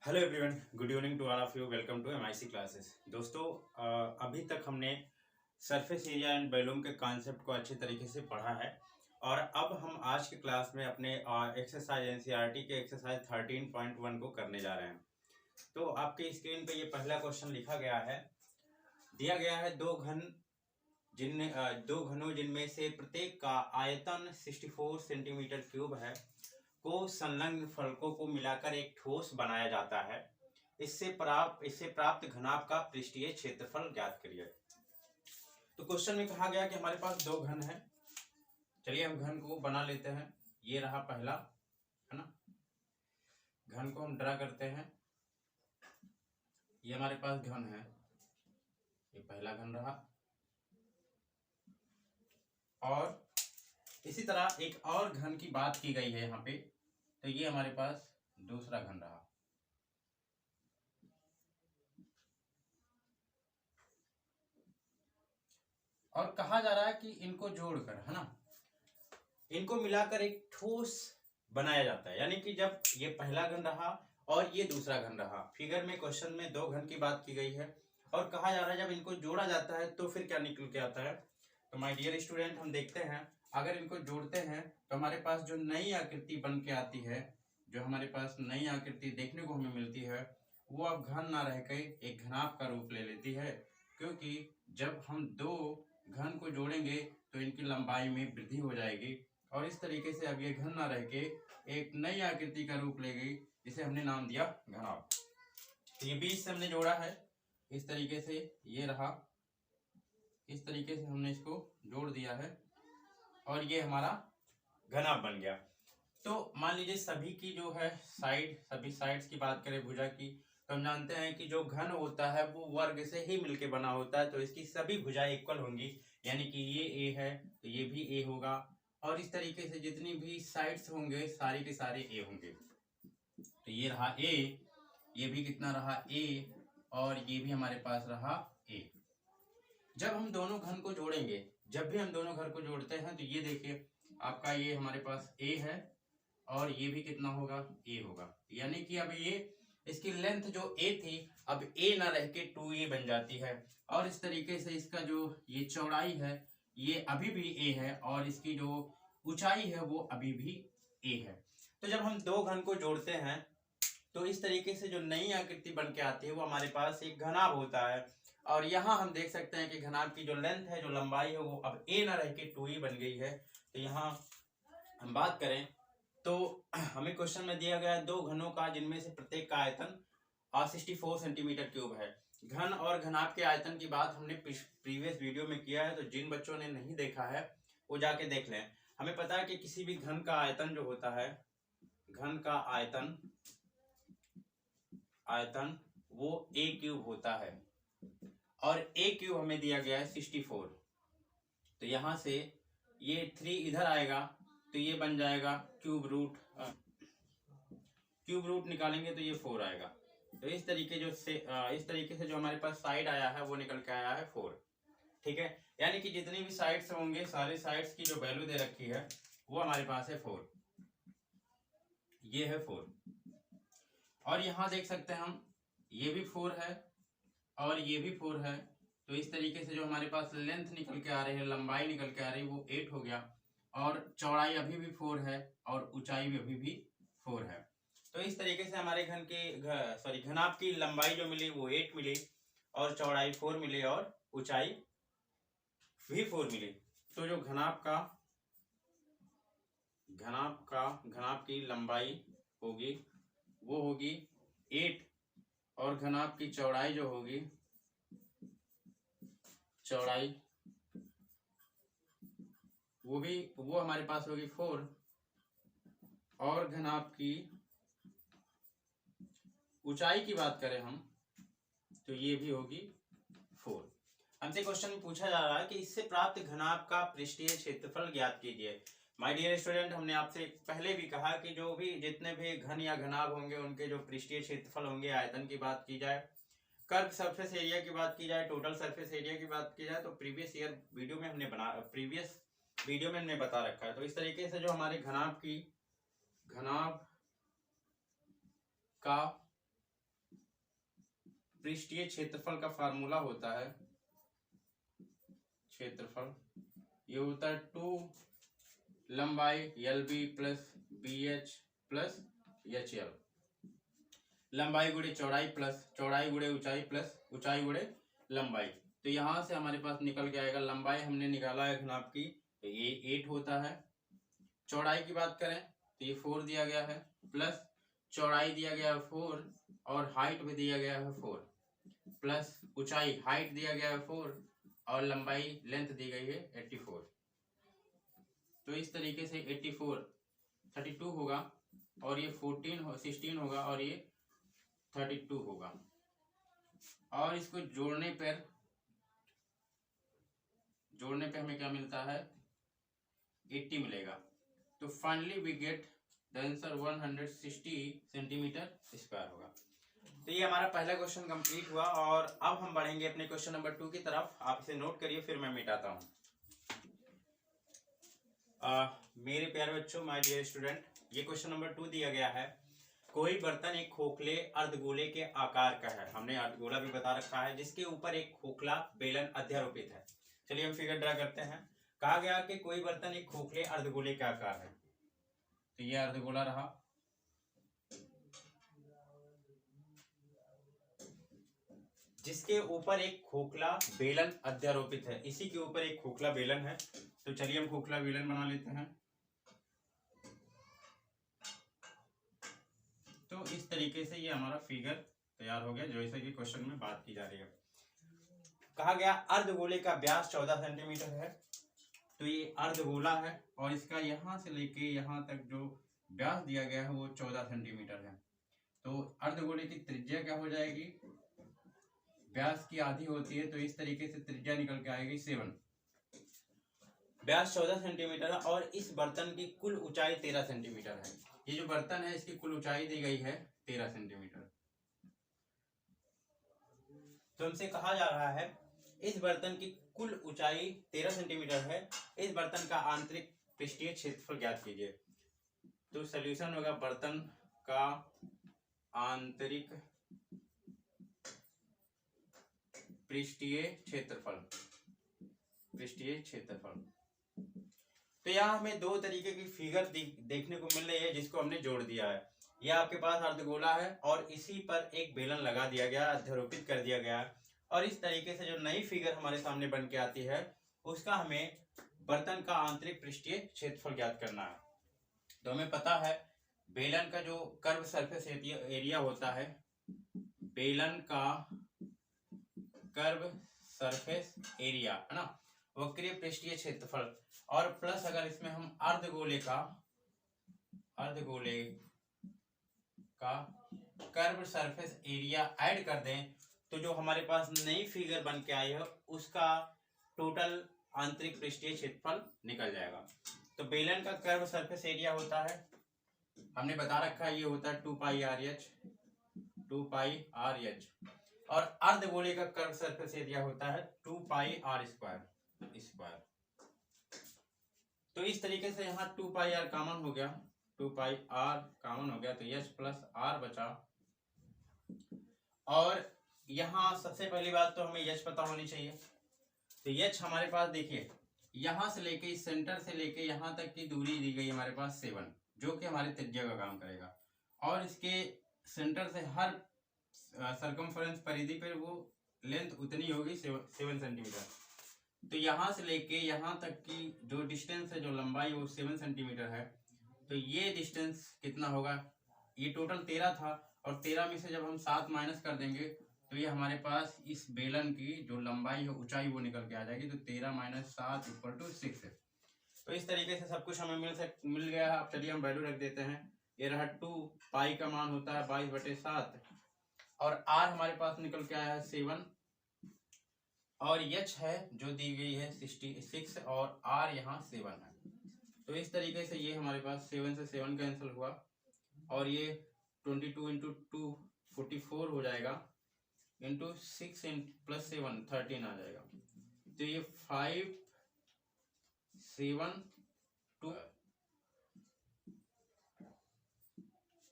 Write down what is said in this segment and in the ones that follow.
Hello everyone, good evening to all of you. Welcome to MIC classes. दोस्तों, अभी तक हमने सरफेस एरिया एंड वॉल्यूम के concept को अच्छे तरीके से पढ़ा है और अब हम आज के क्लास में अपने एक्सरसाइज एनसीईआरटी के एक्सरसाइज 13.1 को करने जा रहे हैं। तो आपके स्क्रीन पे ये पहला क्वेश्चन लिखा गया है। दिया गया है दो घनों जिनमें से प्रत्येक का आयतन 64 सेंटीमीटर क्यूब है को संलग्न फलकों को मिलाकर एक ठोस बनाया जाता है। इससे प्राप्त घनाभ का पृष्ठीय क्षेत्रफल ज्ञात करिए। तो क्वेश्चन में कहा गया कि हमारे पास दो घन है। चलिए हम घन को बना लेते हैं। ये रहा पहला, है ना। घन को हम ड्रा करते हैं। ये हमारे पास घन है, ये पहला घन रहा। और इसी तरह एक और घन की बात की गई है यहाँ पे, तो ये हमारे पास दूसरा घन रहा। और कहा जा रहा है कि इनको जोड़कर, है ना, इनको मिलाकर एक ठोस बनाया जाता है। यानी कि जब ये पहला घन रहा और ये दूसरा घन रहा, फिगर में क्वेश्चन में दो घन की बात की गई है और कहा जा रहा है जब इनको जोड़ा जाता है तो फिर क्या निकल के आता है। तो माय डियर स्टूडेंट, हम देखते हैं अगर इनको जोड़ते हैं तो हमारे पास जो नई आकृति बन के आती है, जो हमारे पास नई आकृति देखने को हमें मिलती है, वो अब घन ना रह के एक घनाभ का रूप ले लेती है। क्योंकि जब हम दो घन को जोड़ेंगे तो इनकी लंबाई में वृद्धि हो जाएगी और इस तरीके से अब ये घन ना रह के एक नई आकृति का रूप ले गई, जिसे हमने नाम दिया घनाभ। तो ये बीच से हमने जोड़ा है इस तरीके से, ये रहा, इस तरीके से हमने इसको जोड़ दिया है और ये हमारा घनाभ बन गया। तो मान लीजिए सभी की जो है सभी साइड्स की बात करें भुजा की, तो हम जानते हैं कि जो घन होता है वो वर्ग से ही मिलके बना होता है। तो इसकी सभी भुजाएं इक्वल होंगी, यानी कि ये ए है तो ये भी ए होगा और इस तरीके से जितनी भी साइड्स होंगे सारी के सारे ए होंगे। तो ये रहा ए, ये भी कितना रहा ए और ये भी हमारे पास रहा ए। जब हम दोनों घन को जोड़ेंगे, जब भी हम दोनों घर को जोड़ते हैं तो ये देखिए आपका ये हमारे पास ए है और ये भी कितना होगा, ए होगा। यानी कि अब ये इसकी लेंथ जो ए थी अब ए ना रह के 2a बन जाती है और इस तरीके से इसका जो ये चौड़ाई है ये अभी भी ए है और इसकी जो ऊंचाई है वो अभी भी ए है। तो जब हम दो घन को जोड़ते हैं तो इस तरीके से जो नई आकृति बन के आती है वो हमारे पास एक घनाभ होता है। और यहाँ हम देख सकते हैं कि घनाभ की जो लेंथ है, जो लंबाई है, वो अब ए ना रह के 2e बन गई है। तो यहाँ हम बात करें तो हमें क्वेश्चन में दिया गया है दो घनों का जिनमें से प्रत्येक का आयतन 64 सेंटीमीटर क्यूब है। घन और घनाभ के आयतन की बात हमने प्रीवियस वीडियो में किया है, तो जिन बच्चों ने नहीं देखा है वो जाके देख लें। हमें पता है कि किसी भी घन का आयतन जो होता है, घन का आयतन वो ए क्यूब होता है और ए क्यूब हमें दिया गया है 64। तो यहां से ये 3 इधर आएगा तो ये बन जाएगा क्यूब रूट निकालेंगे तो ये 4 आएगा। तो इस तरीके से जो हमारे पास साइड आया है वो निकल के आया है 4। ठीक है, यानी कि जितनी भी साइड्स होंगे सारे साइड्स की जो वैल्यू दे रखी है वो हमारे पास है 4। ये है 4 और यहां देख सकते हैं हम ये भी 4 है और ये भी 4 है। तो इस तरीके से जो हमारे पास लेंथ निकल के आ रही है, लंबाई निकल के आ रही है, वो 8 हो गया और चौड़ाई अभी भी 4 है और ऊंचाई भी अभी भी 4 है। तो इस तरीके से हमारे घनाभ की लंबाई जो मिली वो 8 मिली और चौड़ाई 4 मिली और ऊंचाई भी 4 मिली। तो जो घनाभ की लंबाई होगी वो होगी 8 और घनाभ की चौड़ाई जो होगी, चौड़ाई वो हमारे पास होगी 4 और घनाभ की ऊंचाई की बात करें हम तो ये भी होगी 4। हमसे क्वेश्चन में पूछा जा रहा है कि इससे प्राप्त घनाभ का पृष्ठीय क्षेत्रफल ज्ञात कीजिए। माय डियर स्टूडेंट, हमने आपसे पहले भी कहा कि जो भी जितने भी घन या घनाभ होंगे उनके जो पृष्ठीय क्षेत्रफल होंगे, आयतन की बात की जाए, कर्व सरफेस एरिया की बात की जाए, टोटल सरफेस एरिया की बात की जाए, तो प्रीवियस वीडियो में हमने बता रखा है। तो इस तरीके से जो हमारे घनाभ का पृष्ठीय क्षेत्रफल का फार्मूला होता है, क्षेत्रफल ये होता है 2 लंबाई LB plus BH plus HL, लंबाई गुणे चौड़ाई प्लस चौड़ाई गुणे ऊंचाई प्लस ऊंचाई गुणे लंबाई। तो यहां से हमारे पास निकल के आएगा, लंबाई हमने निकाला है घनाभ की, तो ये 8 होता है। चौड़ाई की बात करें तो ये 4 दिया गया है, प्लस चौड़ाई दिया गया है 4 और हाइट भी दिया गया है 4, प्लस ऊंचाई हाइट दिया गया है 4 और लंबाई लेंथ दी गई है 84। तो इस तरीके से 84 32 होगा और ये 16 होगा और ये 32 होगा। और इसको जोड़ने पर हमें क्या मिलता है, 80 मिलेगा। तो finally we get the answer 160 centimetre square होगा। तो ये हमारा पहला क्वेश्चन कंप्लीट हुआ और अब हम बढ़ेंगे अपने क्वेश्चन नंबर 2 की तरफ। आप इसे नोट करिए, फिर मैं मिटाता हूँ। मेरे प्यारे बच्चों, माय डियर स्टूडेंट, ये क्वेश्चन नंबर 2 दिया गया है। कोई बर्तन एक खोखले अर्धगोले के आकार का है, हमने अर्धगोला भी बता रखा है, जिसके ऊपर एक खोखला बेलन अध्यारोपित है। चलिए हम फिगर ड्रा करते हैं। कहा गया कि कोई बर्तन एक खोखले अर्धगोले का आकार है, तो ये अर्धगोला रहा। जिसके ऊपर एक खोखला बेलन अध्यारोपित है, इसी के ऊपर एक खोखला बेलन है। तो चलिए हम खोखला बेलन बना लेते हैं। तो इस तरीके से ये हमारा फिगर तैयार हो गया, जैसे कि क्वेश्चन में बात की जा रही है। कहा गया अर्धगोले का व्यास 14 सेंटीमीटर है, तो ये अर्धगोला है और इसका यहां से लेके यहां तक जो व्यास दिया गया है वो 14 सेंटीमीटर है। तो अर्धगोले की त्रिज्या क्या हो जाएगी, व्यास की आधी होती है, तो इस तरीके से त्रिज्या निकल के आएगी 7। व्यास 14 सेंटीमीटर है और इस बर्तन की कुल ऊंचाई 13 सेंटीमीटर है। ये जो बर्तन है इसकी कुल ऊंचाई दी गई है 13 सेंटीमीटर। तो हमसे कहा जा रहा है इस बर्तन की कुल ऊंचाई 13 सेंटीमीटर है, इस बर्तन का आंतरिक पृष्ठीय क्षेत्रफल ज्ञात कीजिए। तो सॉल्यूशन होगा बर्तन का आंतरिक पृष्ठीय क्षेत्रफल, तो यहाँ हमें दो तरीके की फिगर देखने को मिल रही है, जिसको हमने जोड़ दिया है। यह आपके पास अर्धगोला है और इसी पर एक बेलन लगा दिया गया, अध्यारोपित कर दिया गया, और इस तरीके से जो नई फिगर हमारे सामने बन के आती है उसका हमें बर्तन का आंतरिक पृष्ठीय क्षेत्रफल ज्ञात करना है। तो हमें पता है बेलन का जो कर्व सरफेस एरिया होता है, बेलन का कर्व सरफेस एरिया है ना, वक्रीय पृष्ठीय क्षेत्रफल, और प्लस अगर इसमें हम अर्धगोले का कर्व सरफेस एरिया ऐड कर दें, तो जो हमारे पास नई फिगर बन के आई है उसका टोटल आंतरिक पृष्ठीय क्षेत्रफल निकल जाएगा। तो बेलन का कर्व सरफेस एरिया होता है, हमने बता रखा है, ये होता है 2πr/h, और अर्धगोले का कर्व सरफेस एरिया होता है 2πr²। तो इस तरीके से यहाँ 2πr कॉमन हो गया, 2πr कॉमन हो गया, तो h प्लस r बचा। और यहाँ सबसे पहली बात तो हमें h पता होनी चाहिए। तो h हमारे पास देखिए, यहाँ से लेके इस सेंटर से लेके यहाँ तक की दूरी दी गई हमारे पास 7, जो कि हमारे त्रिज्या का काम करेगा, और इसके सेंटर से हर सरकमफ्रेंस परिधि पर वो लेंथ उतनी होगी 7 सेंटीमीटर। तो यहाँ से लेके यहाँ तक की जो डिस्टेंस है, जो लंबाई, वो 7 सेंटीमीटर है। तो ये डिस्टेंस कितना होगा, ये टोटल 13 था, और 13 में से जब हम 7 माइनस कर देंगे तो ये हमारे पास इस बेलन की जो लंबाई है, ऊंचाई, वो निकल के आ जाएगी। तो 13 - 7 = 6 है। तो इस तरीके से सब कुछ हमें मिल गया है। अब चलिए हम वैल्यू रख देते हैं। ये रहा 2π का मान होता है 22/7, और r हमारे पास निकल के आया है 7, और h है जो दी गई है 66, और r यहाँ 7 है। तो इस तरीके से ये हमारे पास 7 से 7 कैंसिल हुआ, और ये 22 × 2 44 हो जाएगा, इंटू 6 + 7 13 आ जाएगा। तो ये 5 7 2,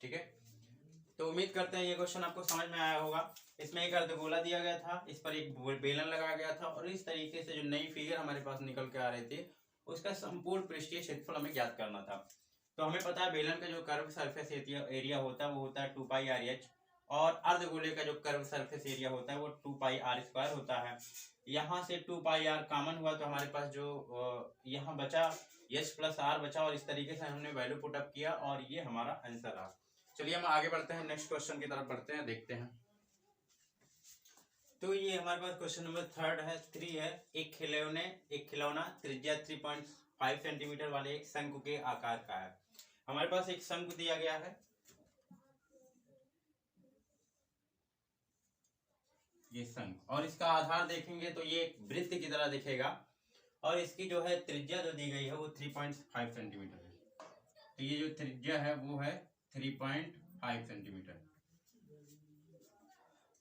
ठीक है। तो उम्मीद करते हैं ये क्वेश्चन आपको समझ में आया होगा। इसमें एक अर्धगोला दिया गया था, इस पर एक बेलन लगाया गया था और इस तरीके से जो नई फिगर हमारे पास निकल के आ रहे थे उसका संपूर्ण पृष्ठीय क्षेत्रफल हमें ज्ञात करना था। तो हमें पता है बेलन का जो कर्व सरफेस एरिया होता है वो होता है 2πr/h और अर्धगोले का जो कर्व सरफेस एरिया होता है वो 2πr² होता है। यहाँ से 2πr कॉमन हुआ तो हमारे पास जो यहाँ बचा h + r बचा और इस तरीके से हमने वैल्यू पुट अप किया और ये हमारा आंसर रहा। चलिए हम आगे बढ़ते हैं, नेक्स्ट क्वेश्चन की तरफ बढ़ते हैं, देखते हैं। तो ये हमारे पास क्वेश्चन नंबर 3 है। एक खिलौना त्रिज्या 3.5 सेंटीमीटर वाले एक शंकु के आकार का है। हमारे पास एक शंकु दिया गया है, ये शंकु, और इसका आधार देखेंगे तो ये वृत्त की तरह दिखेगा और इसकी जो है त्रिज्या जो दी गई है वो 3.5 सेंटीमीटर है। तो ये जो त्रिज्या है वो है 3.5 सेंटीमीटर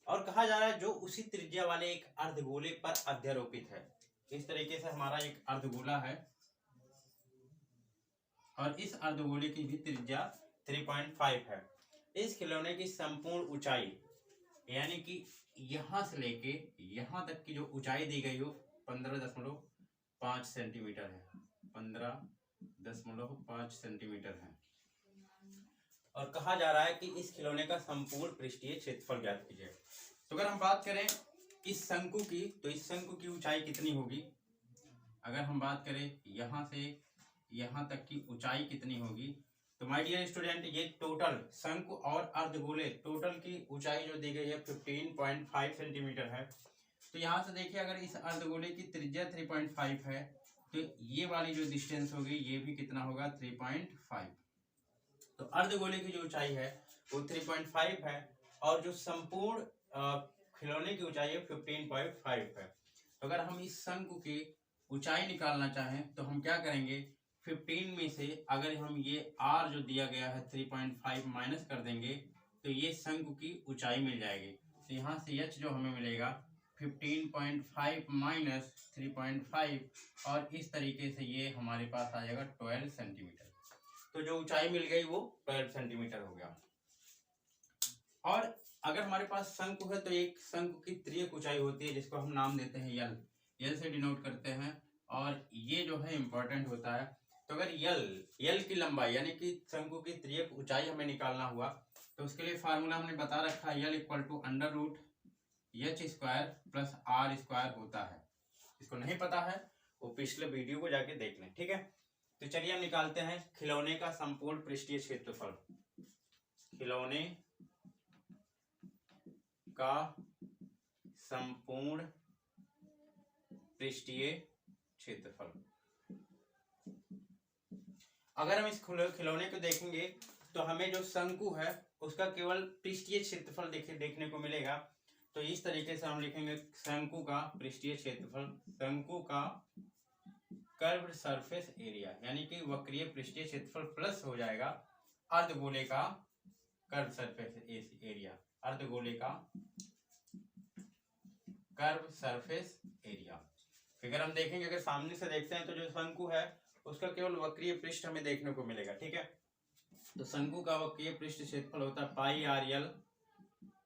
और कहा जा रहा है जो उसी त्रिज्या वाले एक अर्धगोले पर अध्यारोपित है। इस तरीके से हमारा एक अर्धगोला है और इस अर्धगोले की भी त्रिज्या 3.5 है। इस खिलौने की संपूर्ण ऊंचाई यानी कि यहां से लेके यहां तक की जो ऊंचाई दी गई हो 15.5 सेंटीमीटर है, 15.5 सेंटीमीटर है। और कहा जा रहा है कि इस खिलौने का संपूर्ण पृष्ठीय क्षेत्रफल ज्ञात कीजिए। तो अगर हम बात करें इस शंकु की, तो इस शंकु की ऊंचाई कितनी होगी? अगर हम बात करें यहां से यहां तक की ऊंचाई कितनी होगी, तो माय डियर स्टूडेंट ये टोटल शंकु और अर्धगोले टोटल की ऊंचाई जो दी गई है 15.5 सेंटीमीटर है। तो यहाँ से देखिए अगर इस अर्धगोले की त्रिज्या 3.5 है तो ये वाली जो डिस्टेंस होगी ये भी कितना होगा 3.5। तो अर्धगोले की जो ऊंचाई है वो 3.5 है और जो संपूर्ण खिलौने की ऊंचाई है 15.5 है। तो अगर हम इस शंकु की ऊंचाई निकालना चाहें तो हम क्या करेंगे, 15 में से अगर हम ये r जो दिया गया है 3.5 माइनस कर देंगे तो ये शंकु की ऊंचाई मिल जाएगी। तो यहाँ से h जो हमें मिलेगा 15.5 माइनस 3.5 और इस तरीके से ये हमारे पास आ जाएगा 12 सेंटीमीटर। तो जो ऊंचाई मिल गई वो 12 सेंटीमीटर हो गया। और अगर हमारे पास शंकु है तो एक शंकु की त्रियक ऊंचाई होती है जिसको हम नाम देते हैं यल से डिनोट करते हैं और ये जो है इंपॉर्टेंट होता है। तो अगर यल की लंबाई यानी कि शंकु की त्रियक ऊंचाई हमें निकालना हुआ तो उसके लिए फार्मूला हमने बता रखा है, यल = h² + r² होता है। इसको नहीं पता है वो पिछले वीडियो को जाके देख लें, ठीक है। तो चलिए हम निकालते हैं खिलौने का संपूर्ण पृष्ठीय क्षेत्रफल। खिलौने का संपूर्ण पृष्ठीय क्षेत्रफल। अगर हम इस खिलौने को देखेंगे तो हमें जो शंकु है उसका केवल पृष्ठीय क्षेत्रफल देखने को मिलेगा। तो इस तरीके से हम लिखेंगे शंकु का पृष्ठीय क्षेत्रफल, शंकु का कर्व्ड सरफेस एरिया यानी कि वक्रीय पृष्ठीय क्षेत्रफल प्लस हो जाएगा अर्धगोले का कर्व सरफेस एरिया, अर्धगोले का कर्व सरफेस एरिया। फिगर हम देखेंगे, अगर सामने से देखते हैं तो जो शंकु है उसका केवल वक्रीय पृष्ठ हमें देखने को मिलेगा, ठीक है। तो शंकु का वक्रीय पृष्ठ क्षेत्रफल होता है πrl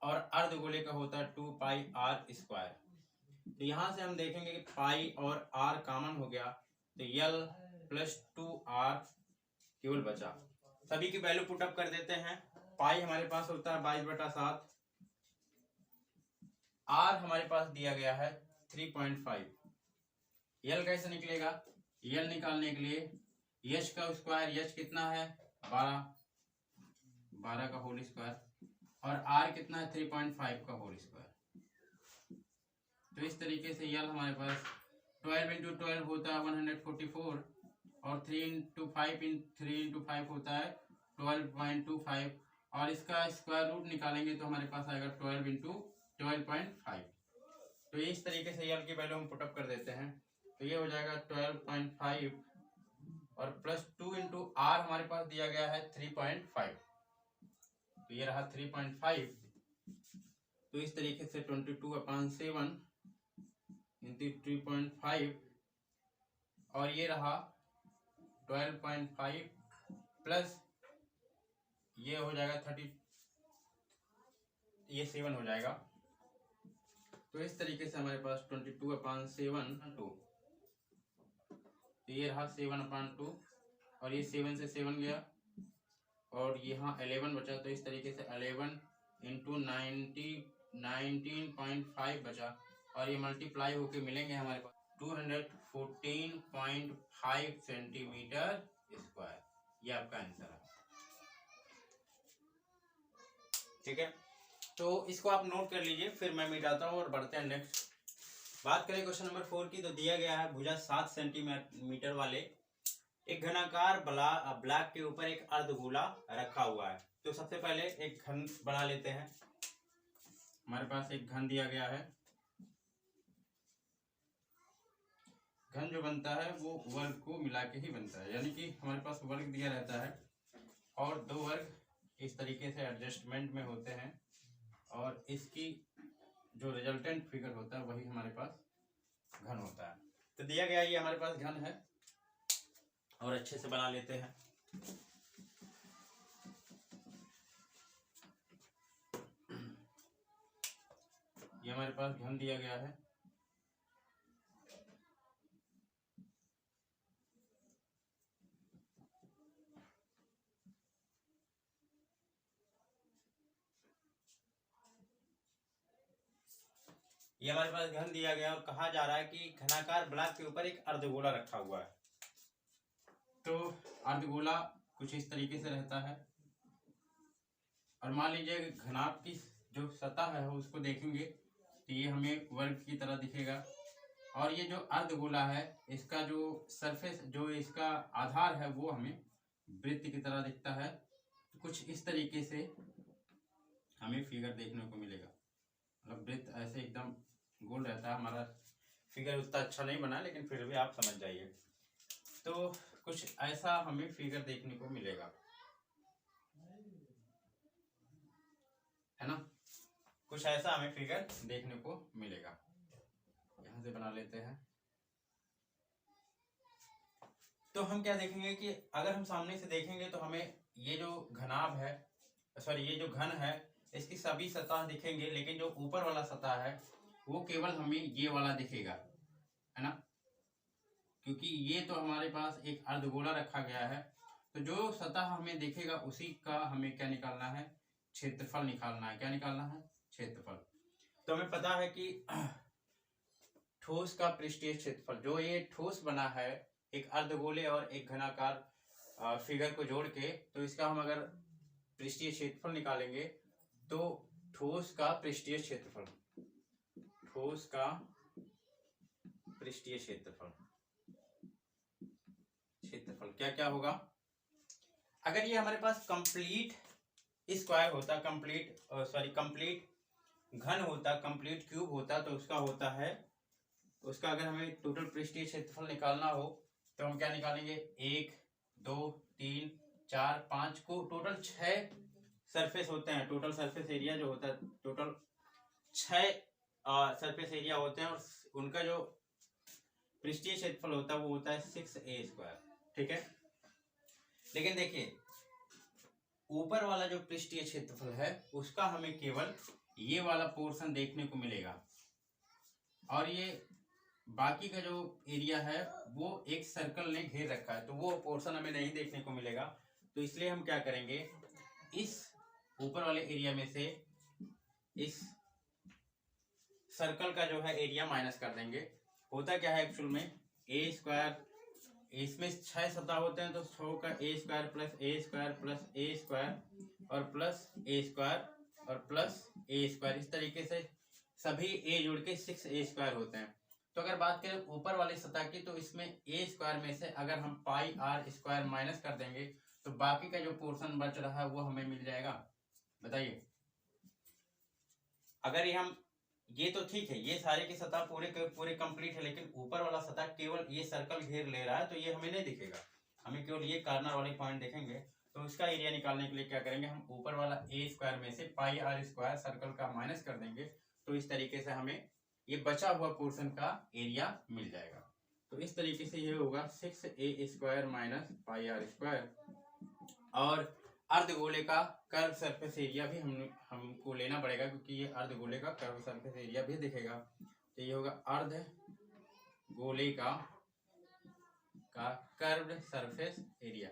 और अर्धगोले का होता है 2πr²। तो यहां से हम देखेंगे कि पाई और r कॉमन हो गया तो l + 2r केवल बचा। सभी की वैल्यू पुट अप कर देते हैं। पाई हमारे पास होता है 22/7, r हमारे पास दिया गया है 3.5। l कैसे निकलेगा, l निकालने के लिए h का स्क्वायर, h कितना है 12 का होल स्क्वायर और r कितना है 3.5 का होल स्क्वायर। तो इस तरीके से l हमारे पास 12 × 12 होता है 144 और 3 × 5 होता है 12.25 और इसका स्क्वायर रूट निकालेंगे तो हमारे पास आएगा 12 × 12.5। तो इस तरीके से l की वैल्यू हम पुटअप कर देते हैं तो ये हो जाएगा 12.5 और +2 × r हमारे पास दिया गया है 3.5 तो ये रहा 3.5। तो इस तरीके से 22/7 × 3.5 और ये रहा 12.5 प्लस ये हो जाएगा ये 7 हो जाएगा। तो इस तरीके से हमारे पास 22/7 तो ये रहा 7/2 और ये 7 से 7 गया और यहाँ 11 बचा। तो इस तरीके से 11 इंटू 19.5 बचा और ये मल्टीप्लाई होके मिलेंगे हमारे पास 214.5 सेंटीमीटर स्क्वायर। ये आपका आंसर है। ठीक है, तो इसको आप नोट कर लीजिए, फिर मैं मिटाता हूँ और बढ़ते हैं नेक्स्ट। बात करें क्वेश्चन नंबर 4 की, तो दिया गया है भुजा 7 सेंटीमीटर वाले एक घनाकार ब्लॉक के ऊपर एक अर्धगोला रखा हुआ है। तो सबसे पहले एक घन बना लेते हैं। हमारे पास एक घन दिया गया है। घन जो बनता है वो वर्ग को मिला के ही बनता है, यानी कि हमारे पास वर्ग दिया रहता है और दो वर्ग इस तरीके से एडजस्टमेंट में होते हैं और इसकी जो रिजल्टेंट फिगर होता है वही हमारे पास घन होता है। तो दिया गया ये हमारे पास घन है और अच्छे से बना लेते हैं। ये हमारे पास घन दिया गया है। ये हमारे पास घन दिया गया और कहा जा रहा है कि घनाकार ब्लॉक के ऊपर एक अर्धगोला रखा हुआ है। तो अर्धगोला कुछ इस तरीके से रहता है और मान लीजिए घनाभ की जो सतह है उसको देखेंगे तो ये हमें वर्ग की तरह दिखेगा और ये जो अर्धगोला है इसका जो सरफेस जो इसका आधार है वो हमें वृत्त की तरह दिखता है। तो कुछ इस तरीके से हमें फिगर देखने को मिलेगा। मतलब वृत्त ऐसे एकदम गोल रहता है। हमारा फिगर उतना अच्छा नहीं बना लेकिन फिर भी आप समझ जाइए। तो कुछ ऐसा हमें फिगर देखने को मिलेगा, है ना। कुछ ऐसा हमें फिगर देखने को मिलेगा। यहां से बना लेते हैं। तो हम क्या देखेंगे कि अगर हम सामने से देखेंगे तो हमें ये जो घनाभ है, सॉरी ये जो घन है, इसकी सभी सतह दिखेंगे, लेकिन जो ऊपर वाला सतह है वो केवल हमें ये वाला दिखेगा, है ना। क्योंकि ये तो हमारे पास एक अर्धगोला रखा गया है, तो जो सतह हमें दिखेगा उसी का हमें क्या निकालना है, क्षेत्रफल निकालना है। क्या निकालना है? क्षेत्रफल। तो हमें पता है कि ठोस का पृष्ठीय क्षेत्रफल, जो ये ठोस बना है एक अर्धगोले और एक घनाकार फिगर को जोड़ के, तो इसका हम अगर पृष्ठीय क्षेत्रफल निकालेंगे तो ठोस का पृष्ठीय क्षेत्रफल, ठोस का पृष्ठीय क्षेत्रफल क्या क्या होगा? अगर ये हमारे पास कंप्लीट स्क्वायर होता, कंप्लीट घन होता, कंप्लीट क्यूब होता, तो उसका होता है, उसका अगर हमें टोटल पृष्ठीय क्षेत्रफल निकालना हो तो हम क्या निकालेंगे? 1 2 3 4 5 को टोटल 6 सरफेस होते हैं। टोटल सरफेस एरिया जो होता है, टोटल 6 सरफेस एरिया होते हैं और उनका जो पृष्ठीय क्षेत्रफल होता है वो होता है 6a²। ठीक है, लेकिन देखिए ऊपर वाला जो पृष्ठीय क्षेत्रफल है उसका हमें केवल ये वाला पोर्शन देखने को मिलेगा और ये बाकी का जो एरिया है वो एक सर्कल ने घेर रखा है, तो वो पोर्शन हमें नहीं देखने को मिलेगा। तो इसलिए हम क्या करेंगे, इस ऊपर वाले एरिया में से इस सर्कल का जो है एरिया माइनस कर देंगे। होता क्या है एक्चुअल में, a², इसमें 6 सतह होते हैं तो 6 का a² plus a² plus a² और प्लस a² और प्लस a², इस तरीके से सभी a जोड़ के 6a² होते हैं। तो अगर बात करें ऊपर वाली सतह की, तो इसमें a² में से अगर हम πr² माइनस कर देंगे तो बाकी का जो पोर्शन बच रहा है वो हमें मिल जाएगा। बताइए, अगर ये तो ठीक है, ये सारे की सतह पूरे कंप्लीट है, लेकिन ऊपर वाला सतह केवल ये सर्कल घेर ले रहा है तो ये हमें नहीं दिखेगा। हमें केवल ये कॉर्नर वाले पॉइंट देखेंगे। तो इसका एरिया निकालने के लिए क्या करेंगे, हम ऊपर वाला a² में से πr² सर्कल का माइनस कर देंगे, तो इस तरीके से हमें ये बचा हुआ पोर्शन का एरिया मिल जाएगा। तो इस तरीके से ये होगा 6a² माइनस πr²। और अर्धगोले का कर्व सरफेस एरिया भी हमको लेना पड़ेगा, क्योंकि ये अर्धगोले का कर्व सरफेस एरिया भी दिखेगा। तो ये होगा अर्धगोले का कर्व सरफेस एरिया।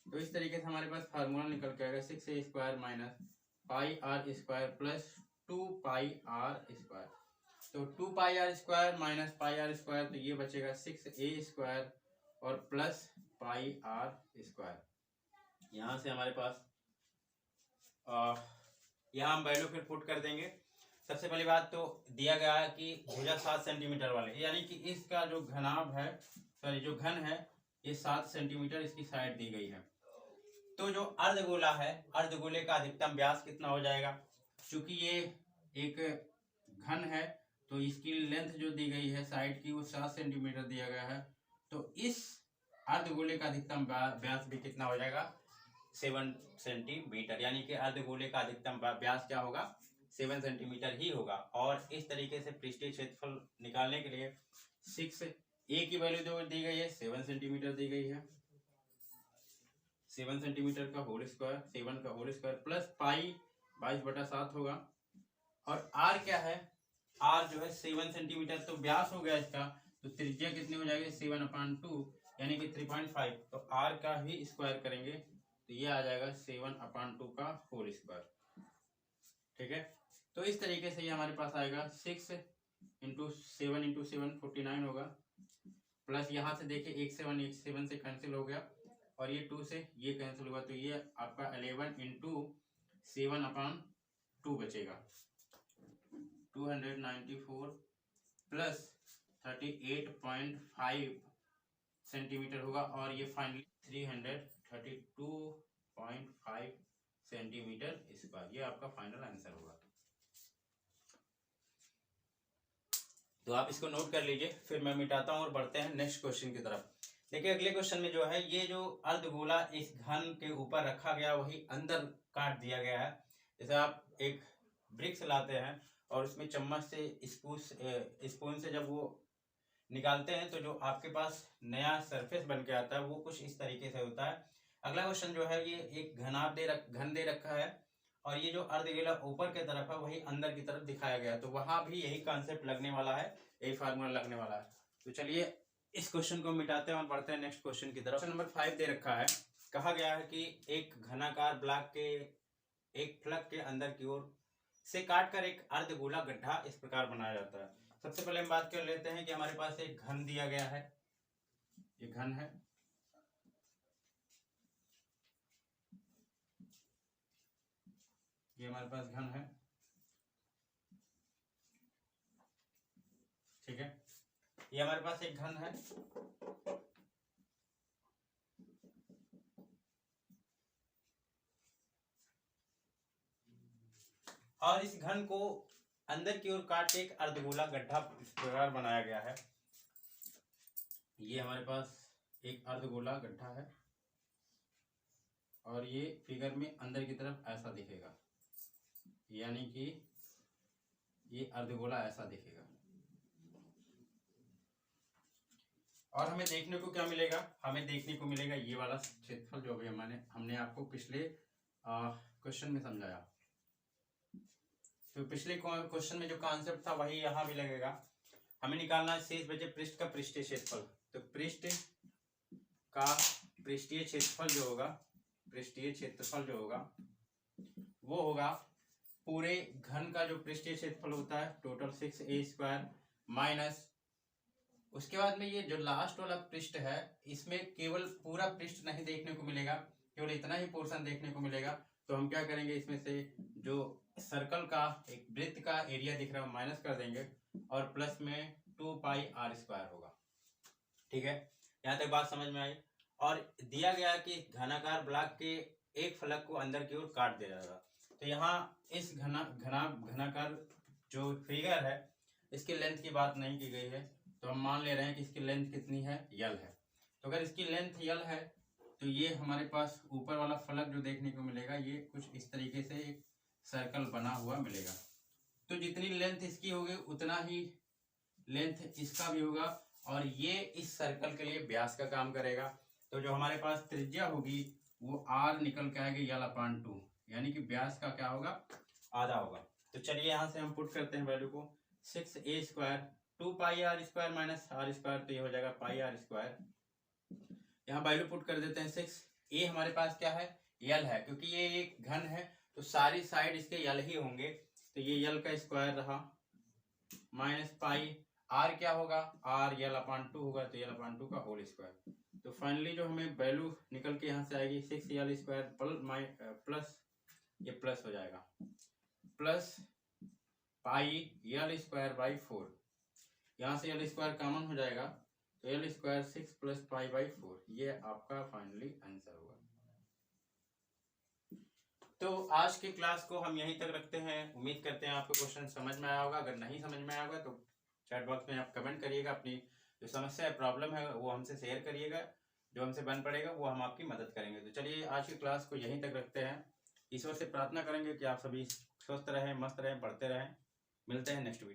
तो इस तरीके से हमारे पास फार्मूला निकल के आएगा 6a² minus pi R square plus 2πr²। तो 2πr² माइनस πr², तो ये बचेगा 6a² और प्लस πr²। यहाँ से हमारे पास यहाँ हम वैल्यू फिर पुट कर देंगे। सबसे पहली बात तो दिया गया है कि भुजा 7 सेंटीमीटर वाले, यानी कि इसका जो घनाभ है, सॉरी जो घन है, ये 7 सेंटीमीटर इसकी साइड दी गई है। तो जो अर्धगोला है, अर्धगोले का अधिकतम व्यास कितना हो जाएगा? क्योंकि ये एक घन है तो इसकी लेंथ जो दी गई है साइड की वो 7 सेंटीमीटर दिया गया है। तो इस अर्धगोले का अधिकतम व्यास भी कितना हो जाएगा? 7 सेंटीमीटर, यानी कि अर्धगोले का अधिकतम व्यास क्या होगा? 7 सेंटीमीटर ही होगा। और इस तरीके से पृष्ठीय क्षेत्रफल निकालने के लिए 6a की वैल्यू जो दी गई है 7 सेंटीमीटर दी गई है, 7 सेंटीमीटर का होल स्क्वायर, 7 का होल स्क्वायर प्लस पाई 22/7 होगा। और r क्या है? r जो है 7 सेंटीमीटर, तो व्यास हो गया इसका, तो त्रिज्या कितनी हो जाएगी? 7/2 यानी कि 3.5। तो r का ही स्क्वायर करेंगे तो ये आ जाएगा 7/2 का होल स्क्वायर। ठीक है, तो इस तरीके से ये हमारे पास आएगा 6 × 7 × 7 49 होगा, प्लस यहाँ से देखिए 1 7 से कैंसिल हो गया और ये 2 से ये कैंसिल होगा, तो ये आपका 11 × 7/2 बचेगा, 294 प्लस 38.5 सेंटीमीटर होगा। और ये फाइनली 332.5 सेंटीमीटर स्क्वायर, ये आपका फाइनल आंसर होगा। तो आप इसको नोट कर लीजिए, फिर मैं मिटाता हूँ और बढ़ते हैं नेक्स्ट क्वेश्चन की तरफ। देखिए अगले क्वेश्चन में जो है, ये जो अर्धगोला इस घन के ऊपर रखा गया वही अंदर काट दिया गया है। जैसे आप एक ब्रिक्स लाते हैं और उसमें चम्मच से स्पून से जब वो निकालते हैं तो जो आपके पास नया सरफेस बन के आता है वो कुछ इस तरीके से होता है। अगला क्वेश्चन जो है, ये एक घन दे रखा है और ये जो अर्धगोला ऊपर की तरफ है वही अंदर की तरफ दिखाया गया है, तो वहां भी यही कॉन्सेप्ट लगने वाला है, यही फार्मूला लगने वाला है। तो चलिए इस क्वेश्चन को मिटाते हैं और बढ़ते हैं नेक्स्ट क्वेश्चन की तरफ। क्वेश्चन नंबर 5 दे रखा है, कहा गया है कि एक घनाकार ब्लॉक के एक फलक के अंदर की ओर से काटकर एक अर्धगोला गड्ढा इस प्रकार बनाया जाता है। सबसे पहले हम बात कर लेते हैं कि हमारे पास एक घन दिया गया है, ये घन है, ये हमारे पास घन है, ठीक है, ये हमारे पास एक घन है। और इस घन को अंदर की ओर काट के एक अर्धगोला गड्ढा इस प्रकार बनाया गया है। ये हमारे पास एक अर्धगोला गड्ढा है और ये फिगर में अंदर की तरफ ऐसा दिखेगा, यानी कि ये अर्धगोला ऐसा दिखेगा। और हमें देखने को क्या मिलेगा? हमें देखने को मिलेगा ये वाला क्षेत्रफल जो भी हमने आपको पिछले क्वेश्चन में समझाया। तो पिछले क्वेश्चन में जो कॉन्सेप्ट था वही यहाँ भी लगेगा। हमें निकालना है शेष बचे पृष्ठ का पृष्ठीय क्षेत्रफल। तो पृष्ठ का पृष्ठीय क्षेत्रफल जो होगा, पृष्ठीय क्षेत्रफल जो होगा वो होगा पूरे घन का जो पृष्ठीय क्षेत्रफल होता है टोटल 6a² माइनस, उसके बाद में ये जो लास्ट वाला पृष्ठ है इसमें केवल पूरा पृष्ठ नहीं देखने को मिलेगा, केवल इतना ही पोर्शन देखने को मिलेगा। तो हम क्या करेंगे, इसमें से जो सर्कल का एक वृत्त का एरिया दिख रहा है माइनस कर देंगे और प्लस में 2πr² होगा। ठीक है, यहाँ तक बात समझ में आई। और दिया गया कि घनाकार ब्लॉक के एक फलक को अंदर की ओर काट दिया जाएगा। तो यहाँ इस घनाकार जो फिगर है इसकी लेंथ की बात नहीं की गई है, तो हम मान ले रहे हैं कि इसकी लेंथ कितनी है, यल है। तो अगर इसकी लेंथ यल है तो ये हमारे पास ऊपर वाला फलक जो देखने को मिलेगा ये कुछ इस तरीके से एक सर्कल बना हुआ मिलेगा। तो जितनी लेंथ इसकी होगी उतना ही लेंथ इसका भी होगा और ये इस सर्कल के लिए व्यास का काम करेगा। तो जो हमारे पास त्रिज्या होगी वो r निकल के आएगा l/2, यानी कि व्यास का क्या होगा, आधा होगा। तो चलिए यहाँ से हम पुट करते हैं वैल्यू को, 6a² 2πr² माइनस r², तो ये हो जाएगा πr²। यहाँ वैल्यू पुट कर देते हैं 6। ए हमारे पास क्या है, यल है, क्योंकि ये एक घन है तो सारी साइड इसके यल ही होंगे, तो ये यल का स्क्वायर रहा, माइनस पाई, आर क्या होगा, आर l/2 होगा, तो l/2 का होल स्क्वायर। तो फाइनली जो हमें वैल्यू निकल के यहाँ से आएगी 6l² प्लस ये प्लस हो जाएगा, प्लस पाई l²/4, यहाँ से l² कॉमन हो जाएगा, तो l² 6 प्लस π/4, ये आपका फाइनली आंसर होगा। तो आज की क्लास को हम यहीं तक रखते हैं। उम्मीद करते हैं आपको क्वेश्चन समझ में आया होगा। अगर नहीं समझ में आया होगा तो चैट बॉक्स में आप कमेंट करिएगा, अपनी जो समस्या है, प्रॉब्लम है, वो हमसे शेयर करिएगा, जो हमसे बन पड़ेगा वो हम आपकी मदद करेंगे। तो चलिए आज की क्लास को यहीं तक रखते हैं। ईश्वर से प्रार्थना करेंगे कि आप सभी स्वस्थ रहें, मस्त रहें, पढ़ते रहें। मिलते हैं नेक्स्ट वीडियो।